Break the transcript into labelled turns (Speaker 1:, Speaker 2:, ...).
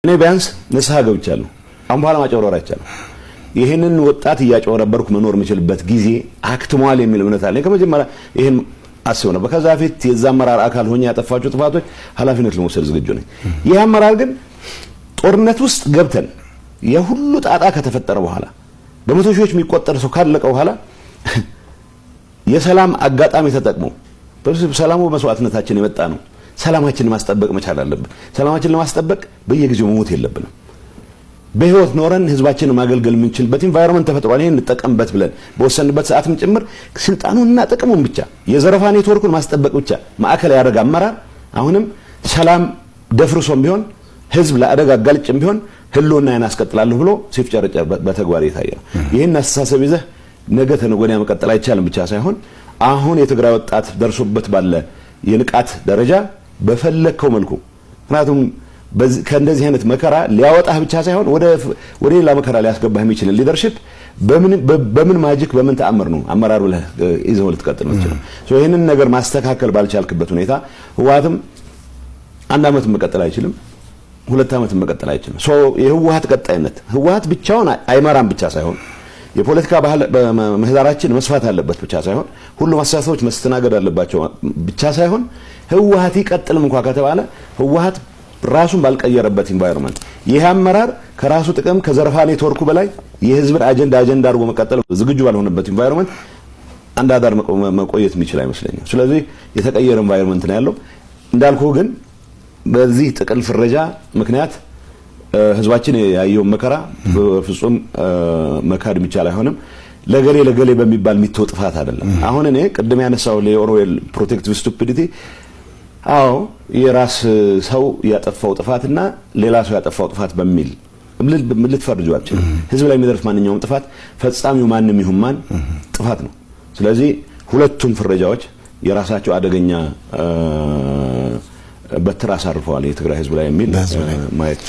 Speaker 1: እኔ ቢያንስ ንስሐ ገብቻለሁ። አሁን በኋላ ማጨወረር አይቻልም። ይሄንን ወጣት እያጨወረበርኩ መኖር የምችልበት ጊዜ አክትሟል የሚል እምነት አለኝ። ከመጀመሪያ ይሄን አስበው ነበር። ከዛ በፊት የዛ አመራር አካል ሆኜ ያጠፋቸው ጥፋቶች ኃላፊነት ለመውሰድ ዝግጁ ነኝ። ይሄ አመራር ግን ጦርነት ውስጥ ገብተን የሁሉ ጣጣ ከተፈጠረ በኋላ በመቶ ሺዎች የሚቆጠር ሰው ካለቀ በኋላ የሰላም አጋጣሚ ተጠቅሞ ሰላሙ መስዋዕትነታችን የመጣ ነው። ሰላማችንን ማስጠበቅ መቻል አለብን። ሰላማችንን ለማስጠበቅ በየጊዜው መሞት የለብንም። በህይወት ኖረን ህዝባችንን ማገልገል የምንችልበት ኢንቫይሮንመንት ተፈጥሯል። ይሄን እንጠቀምበት ብለን በወሰንበት ሰዓትም ጭምር ስልጣኑንና ጥቅሙን ብቻ የዘረፋ ኔትወርኩን ማስጠበቅ ብቻ ማዕከል ያደረገ አመራር አሁንም ሰላም ደፍርሶም ቢሆን ህዝብ ለአደጋ አጋልጭም ቢሆን ህልውናዬን አስቀጥላለሁ ብሎ ሲፍጨረጨር በተግባር የታየ ነው። ይሄን አስተሳሰብ ይዘህ ነገ ተነገ ወዲያ መቀጠል አይቻልም ብቻ ሳይሆን አሁን የትግራይ ወጣት ደርሶበት ባለ የንቃት ደረጃ በፈለከው መልኩ ምክንያቱም ከእንደዚህ አይነት መከራ ሊያወጣህ ብቻ ሳይሆን ወደ ሌላ መከራ ሊያስገባህ የሚችል ሊደርሺፕ በምን ማጂክ በምን ተአምር ነው አመራር ብለህ ይዘው ልትቀጥል ነው ይችላል። ይሄንን ነገር ማስተካከል ባልቻልክበት ሁኔታ ህወሓትም አንድ አመት መቀጠል አይችልም፣ 2 አመት መቀጠል አይችልም። የህወሓት ቀጣይነት ህወሓት ብቻውን አይመራም ብቻ ሳይሆን የፖለቲካ ባህል በመህዳራችን መስፋት አለበት ብቻ ሳይሆን ሁሉም አስተሳሰቦች መስተናገድ አለባቸው ብቻ ሳይሆን ህወሓት ይቀጥልም እንኳን ከተባለ ህወሓት ራሱን ባልቀየረበት ኢንቫይሮንመንት ይሄ አመራር ከራሱ ጥቅም ከዘረፋ ኔትወርኩ በላይ የህዝብን አጀንዳ አድርጎ መቀጠል ዝግጁ ባልሆነበት ኢንቫይሮንመንት አንድ አዳር መቆየት የሚችል አይመስለኝም። ስለዚህ የተቀየረ ኢንቫይሮንመንት ነው ያለው። እንዳልኩህ ግን በዚህ ጥቅል ፍረጃ ምክንያት ህዝባችን ያየው መከራ በፍጹም መካድ የሚቻል አይሆንም። ለገሌ በሚባል የሚተው ጥፋት አይደለም። አሁን እኔ ቅድም ያነሳው ለኦርዌል ፕሮቴክቲቭ ስቱፒዲቲ አዎ የራስ ሰው ያጠፋው ጥፋትና ሌላ ሰው ያጠፋው ጥፋት በሚል ልትፈርጁ አትችልም። ህዝብ ላይ የሚደርስ ማንኛውም ጥፋት ፈጻሚው ማንም ይሁን ማን ጥፋት ነው። ስለዚህ ሁለቱም ፍረጃዎች የራሳቸው አደገኛ በትር አሳርፈዋል የትግራይ ህዝብ ላይ የሚል ማየት